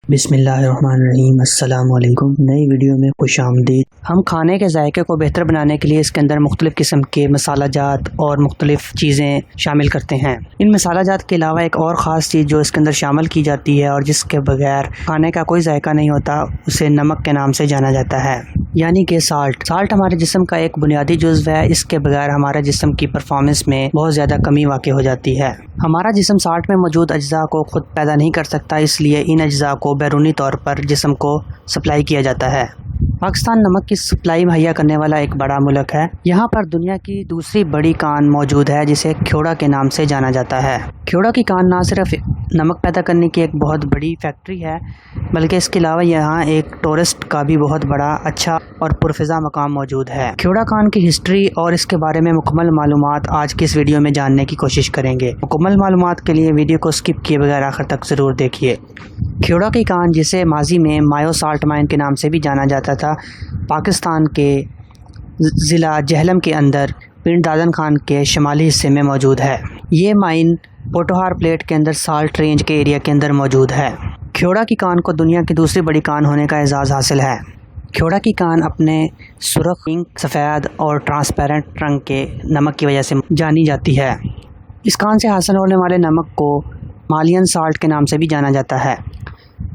بسم اللہ الرحمن الرحیم۔ السلام علیکم۔ نئی ویڈیو میں خوش آمدید۔ ہم کھانے کے ذائقے کو بہتر بنانے کے لیے اس کے اندر مختلف قسم کے مسالہ جات اور مختلف چیزیں شامل کرتے ہیں۔ ان مسالہ جات کے علاوہ ایک اور خاص چیز جو اس کے اندر شامل کی جاتی ہے اور جس کے بغیر کھانے کا کوئی ذائقہ نہیں ہوتا، اسے نمک کے نام سے جانا جاتا ہے، یعنی کہ سالٹ ہمارے جسم کا ایک بنیادی جزو ہے۔ اس کے بغیر ہمارے جسم کی پرفارمنس میں بہت زیادہ کمی واقع ہو جاتی ہے۔ ہمارا جسم سالٹ میں موجود اجزاء کو خود پیدا نہیں کر سکتا، اس لیے ان اجزاء کو بیرونی طور پر جسم کو سپلائی کیا جاتا ہے۔ پاکستان نمک کی سپلائی مہیا کرنے والا ایک بڑا ملک ہے۔ یہاں پر دنیا کی دوسری بڑی کان موجود ہے جسے کھیوڑا کے نام سے جانا جاتا ہے۔ کھیوڑا کی کان نہ صرف نمک پیدا کرنے کی ایک بہت بڑی فیکٹری ہے، بلکہ اس کے علاوہ یہاں ایک ٹورسٹ کا بھی بہت بڑا اچھا اور پرفضا مقام موجود ہے۔ کھیوڑا کان کی ہسٹری اور اس کے بارے میں مکمل معلومات آج کی اس ویڈیو میں جاننے کی کوشش کریں گے۔ مکمل معلومات کے لیے ویڈیو کو سکپ کیے بغیر آخر تک ضرور دیکھیے۔ کھیوڑا کی کان، جسے ماضی میں مایو سالٹ مائن کے نام سے بھی جانا جاتا تھا، پاکستان کے ضلع جہلم کے اندر پنڈ دادن خان کے شمالی حصے میں موجود ہے۔ یہ مائن پوٹوہار پلیٹ کے اندر سالٹ رینج کے ایریا کے اندر موجود ہے۔ کھیوڑا کی کان کو دنیا کی دوسری بڑی کان ہونے کا اعزاز حاصل ہے۔ کھیوڑا کی کان اپنے سرخ، پنک، سفید اور ٹرانسپیرنٹ رنگ کے نمک کی وجہ سے جانی جاتی ہے۔ اس کان سے حاصل ہونے والے نمک کو مالین سالٹ کے نام سے بھی جانا جاتا ہے۔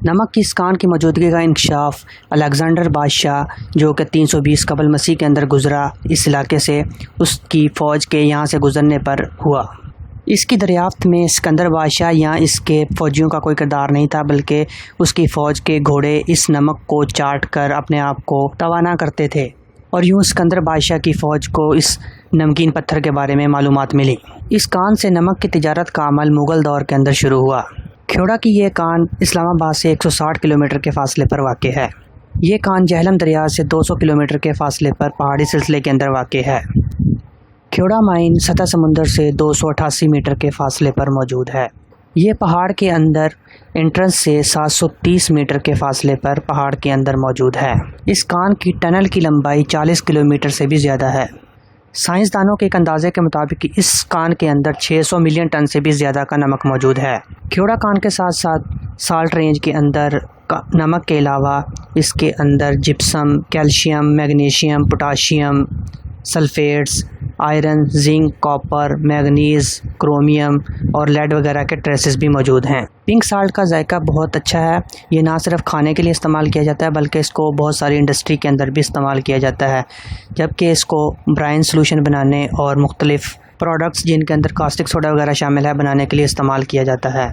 نمک کی اس کان کی موجودگی کا انکشاف الیگزینڈر بادشاہ، جو کہ 320 قبل مسیح کے اندر گزرا، اس علاقے سے اس کی فوج کے یہاں سے گزرنے پر ہوا۔ اس کی دریافت میں سکندر بادشاہ یا اس کے فوجیوں کا کوئی کردار نہیں تھا، بلکہ اس کی فوج کے گھوڑے اس نمک کو چاٹ کر اپنے آپ کو توانا کرتے تھے، اور یوں سکندر بادشاہ کی فوج کو اس نمکین پتھر کے بارے میں معلومات ملی۔ اس کان سے نمک کی تجارت کا عمل مغل دور کے اندر شروع ہوا۔ کھیوڑا کی یہ کان اسلام آباد سے 160 کلومیٹر کے فاصلے پر واقع ہے۔ یہ کان جہلم دریا سے 200 کلومیٹر کے فاصلے پر پہاڑی سلسلے کے اندر واقع ہے۔ کھیوڑا مائن سطح سمندر سے 288 میٹر کے فاصلے پر موجود ہے۔ یہ پہاڑ کے اندر انٹرنس سے 730 میٹر کے فاصلے پر پہاڑ کے اندر موجود ہے۔ اس کان کی ٹنل کی لمبائی 40 کلومیٹر سے بھی زیادہ ہے۔ سائنسدانوں کے ایک اندازے کے مطابق اس کان کے اندر 600 ملین ٹن سے بھی زیادہ کا نمک موجود ہے۔ کھیوڑا کان کے ساتھ ساتھ سالٹ رینج کے اندر نمک کے علاوہ اس کے اندر gypsum, calcium, magnesium, potassium, sulphates, iron, zinc, copper, manganese, chromium اور لیڈ وغیرہ کے ٹریسز بھی موجود ہیں۔ پنک سالٹ کا ذائقہ بہت اچھا ہے۔ یہ نہ صرف کھانے کے لیے استعمال کیا جاتا ہے، بلکہ اس کو بہت ساری انڈسٹری کے اندر بھی استعمال کیا جاتا ہے، جبکہ اس کو برائن سولوشن بنانے اور مختلف پروڈکٹس جن کے اندر کاسٹک سوڈا وغیرہ شامل ہے بنانے کے لیے استعمال کیا جاتا ہے۔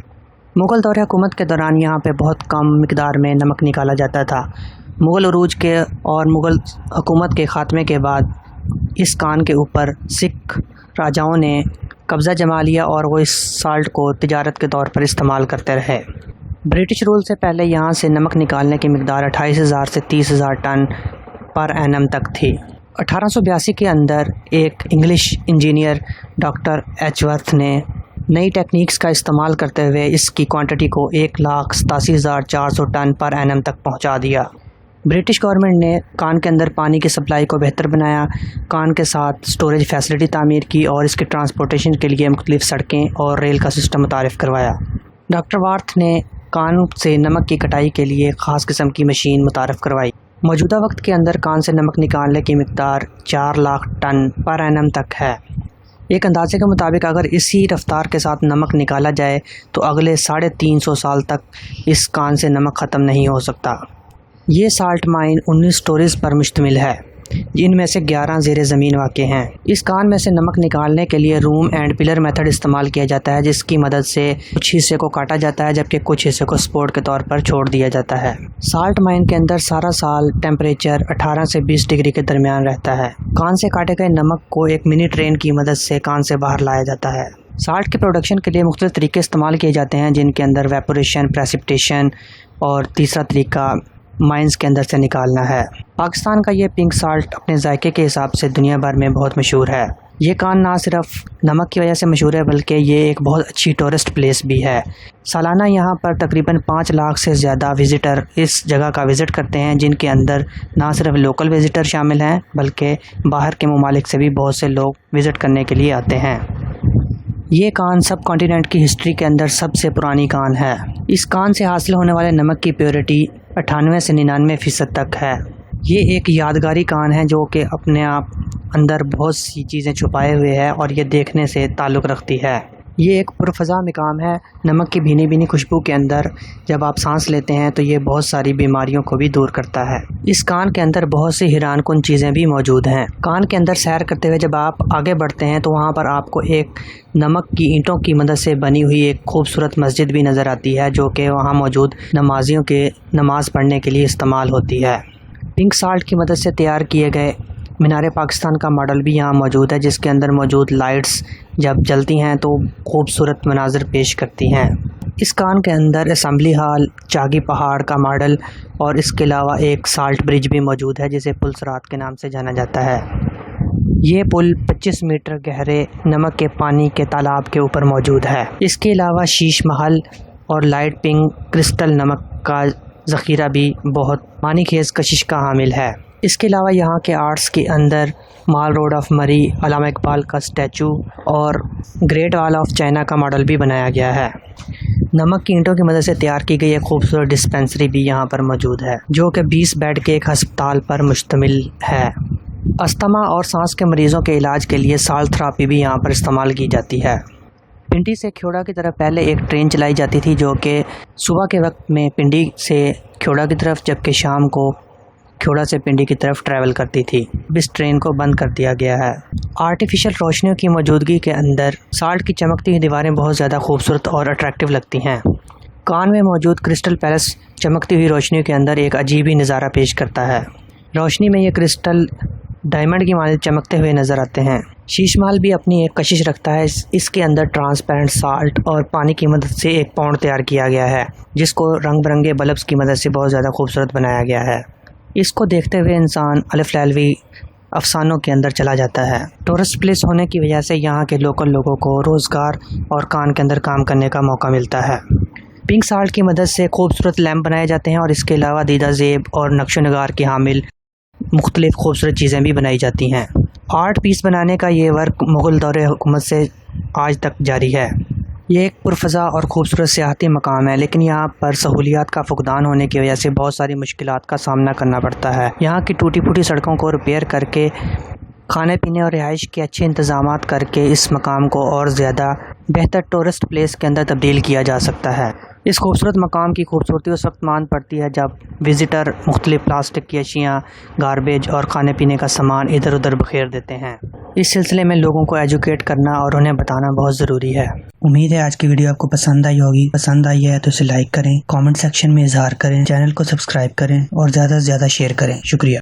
مغل دور حکومت کے دوران یہاں پہ بہت کم مقدار میں نمک نکالا جاتا تھا۔ مغل عروج کے اور مغل حکومت کے خاتمے کے بعد اس کان کے اوپر سکھ راجاؤں نے قبضہ جما لیا اور وہ اس سالٹ کو تجارت کے طور پر استعمال کرتے رہے۔ برٹش رول سے پہلے یہاں سے نمک نکالنے کی مقدار 28,000 سے 30,000 ٹن پر اینم تک تھی۔ 1882 کے اندر ایک انگلش انجینئر ڈاکٹر ایچ ورتھ نے نئی ٹیکنیکس کا استعمال کرتے ہوئے اس کی کوانٹٹی کو 1,87,400 ٹن پر اینم تک پہنچا دیا۔ برٹش گورنمنٹ نے کان کے اندر پانی کی سپلائی کو بہتر بنایا، کان کے ساتھ سٹوریج فیسلٹی تعمیر کی اور اس کی ٹرانسپورٹیشن کے لیے مختلف سڑکیں اور ریل کا سسٹم متعارف کروایا۔ ڈاکٹر وارتھ نے کان سے نمک کی کٹائی کے لیے خاص قسم کی مشین متعارف کروائی۔ موجودہ وقت کے اندر کان سے نمک نکالنے کی مقدار 4 لاکھ ٹن پر اینم تک ہے۔ ایک اندازے کے مطابق اگر اسی رفتار کے ساتھ نمک نکالا جائے تو اگلے 350 سال تک اس کان سے نمک ختم نہیں ہو سکتا۔ یہ سالٹ مائن 19 سٹوریز پر مشتمل ہے، جن میں سے 11 زیر زمین واقع ہیں۔ اس کان میں سے نمک نکالنے کے لیے روم اینڈ پلر میتھڈ استعمال کیا جاتا ہے، جس کی مدد سے کچھ حصے کو کاٹا جاتا ہے جبکہ کچھ حصے کو سپورٹ کے طور پر چھوڑ دیا جاتا ہے۔ سالٹ مائن کے اندر سارا سال ٹیمپریچر 18 سے 20 ڈگری کے درمیان رہتا ہے۔ کان سے کاٹے گئے نمک کو ایک منی ٹرین کی مدد سے کان سے باہر لایا جاتا ہے۔ سالٹ کے پروڈکشن کے لیے مختلف طریقے استعمال کیے جاتے ہیں، جن کے اندر ویپوریشن، پریسپٹیشن اور تیسرا طریقہ مائنز کے اندر سے نکالنا ہے۔ پاکستان کا یہ پنک سالٹ اپنے ذائقے کے حساب سے دنیا بھر میں بہت مشہور ہے۔ یہ کان نہ صرف نمک کی وجہ سے مشہور ہے، بلکہ یہ ایک بہت اچھی ٹورسٹ پلیس بھی ہے۔ سالانہ یہاں پر تقریباً 5 لاکھ سے زیادہ وزٹر اس جگہ کا وزٹ کرتے ہیں، جن کے اندر نہ صرف لوکل وزٹر شامل ہیں، بلکہ باہر کے ممالک سے بھی بہت سے لوگ وزٹ کرنے کے لیے آتے ہیں۔ یہ کان سب کانٹیننٹ کی ہسٹری کے اندر سب سے پرانی کان ہے۔ اس کان سے حاصل ہونے والے نمک کی پیورٹی 98 سے 99% تک ہے۔ یہ ایک یادگاری کان ہے جو کہ اپنے آپ اندر بہت سی چیزیں چھپائے ہوئے ہے اور یہ دیکھنے سے تعلق رکھتی ہے۔ یہ ایک پرفضا مقام ہے۔ نمک کی بھینی بھینی خوشبو کے اندر جب آپ سانس لیتے ہیں تو یہ بہت ساری بیماریوں کو بھی دور کرتا ہے۔ اس کان کے اندر بہت سی حیران کن چیزیں بھی موجود ہیں۔ کان کے اندر سیر کرتے ہوئے جب آپ آگے بڑھتے ہیں تو وہاں پر آپ کو ایک نمک کی اینٹوں کی مدد سے بنی ہوئی ایک خوبصورت مسجد بھی نظر آتی ہے جو کہ وہاں موجود نمازیوں کے نماز پڑھنے کے لیے استعمال ہوتی ہے۔ پنک سالٹ کی مدد سے تیار کیے گئے مینار پاکستان کا ماڈل بھی یہاں موجود ہے جس کے اندر موجود لائٹس جب جلتی ہیں تو خوبصورت مناظر پیش کرتی ہیں۔ اس کان کے اندر اسمبلی ہال، چاگی پہاڑ کا ماڈل اور اس کے علاوہ ایک سالٹ برج بھی موجود ہے جسے پل صراط کے نام سے جانا جاتا ہے۔ یہ پل 25 میٹر گہرے نمک کے پانی کے تالاب کے اوپر موجود ہے۔ اس کے علاوہ شیش محل اور لائٹ پنک کرسٹل نمک کا ذخیرہ بھی بہت معنی خیز کشش کا حامل ہے۔ اس کے علاوہ یہاں کے آرٹس کے اندر مال روڈ آف مری، علامہ اقبال کا اسٹیچو اور گریٹ وال آف چائنا کا ماڈل بھی بنایا گیا ہے۔ نمک کی اینٹوں کی مدد سے تیار کی گئی ایک خوبصورت ڈسپنسری بھی یہاں پر موجود ہے جو کہ 20 بیڈ کے ایک ہسپتال پر مشتمل ہے۔ استھما اور سانس کے مریضوں کے علاج کے لیے سالٹ تھراپی بھی یہاں پر استعمال کی جاتی ہے۔ پنڈی سے کھیوڑا کی طرف پہلے ایک ٹرین چلائی جاتی تھی جو کہ صبح کے وقت میں پنڈی سے کھیوڑا کی طرف جبکہ شام کو کھیوڑا سے پنڈی کی طرف ٹریول کرتی تھی۔ اس ٹرین کو بند کر دیا گیا ہے۔ آرٹیفیشل روشنیوں کی موجودگی کے اندر سالٹ کی چمکتی ہوئی دیواریں بہت زیادہ خوبصورت اور اٹریکٹیو لگتی ہیں۔ کان میں موجود کرسٹل پیلس چمکتی ہوئی روشنیوں کے اندر ایک عجیب ہی نظارہ پیش کرتا ہے۔ روشنی میں یہ کرسٹل ڈائمنڈ کی مانند چمکتے ہوئے نظر آتے ہیں۔ شیش محل بھی اپنی ایک کشش رکھتا ہے۔ اس کے اندر ٹرانسپیرنٹ سالٹ اور پانی کی مدد سے ایک پونڈ تیار کیا گیا ہے جس کو رنگ برنگے بلبس کی مدد سے بہت زیادہ خوبصورت بنایا گیا ہے۔ اس کو دیکھتے ہوئے انسان الف لیلوی افسانوں کے اندر چلا جاتا ہے۔ ٹورسٹ پلیس ہونے کی وجہ سے یہاں کے لوکل لوگوں کو روزگار اور کان کے اندر کام کرنے کا موقع ملتا ہے۔ پنک سالٹ کی مدد سے خوبصورت لیمپ بنائے جاتے ہیں اور اس کے علاوہ دیدہ زیب اور نقش و نگار کی حامل مختلف خوبصورت چیزیں بھی بنائی جاتی ہیں۔ آرٹ پیس بنانے کا یہ ورک مغل دور حکومت سے آج تک جاری ہے۔ یہ ایک پرفضا اور خوبصورت سیاحتی مقام ہے لیکن یہاں پر سہولیات کا فقدان ہونے کی وجہ سے بہت ساری مشکلات کا سامنا کرنا پڑتا ہے۔ یہاں کی ٹوٹی پھوٹی سڑکوں کو ریپیئر کر کے کھانے پینے اور رہائش کے اچھے انتظامات کر کے اس مقام کو اور زیادہ بہتر ٹورسٹ پلیس کے اندر تبدیل کیا جا سکتا ہے۔ اس خوبصورت مقام کی خوبصورتی اس وقت مان پڑتی ہے جب وزٹر مختلف پلاسٹک کی اشیاء، گاربیج اور کھانے پینے کا سامان ادھر ادھر بکھیر دیتے ہیں۔ اس سلسلے میں لوگوں کو ایجوکیٹ کرنا اور انہیں بتانا بہت ضروری ہے۔ امید ہے آج کی ویڈیو آپ کو پسند آئی ہوگی۔ پسند آئی ہے تو اسے لائک کریں، کامنٹ سیکشن میں اظہار کریں، چینل کو سبسکرائب کریں اور زیادہ سے زیادہ شیئر کریں۔ شکریہ۔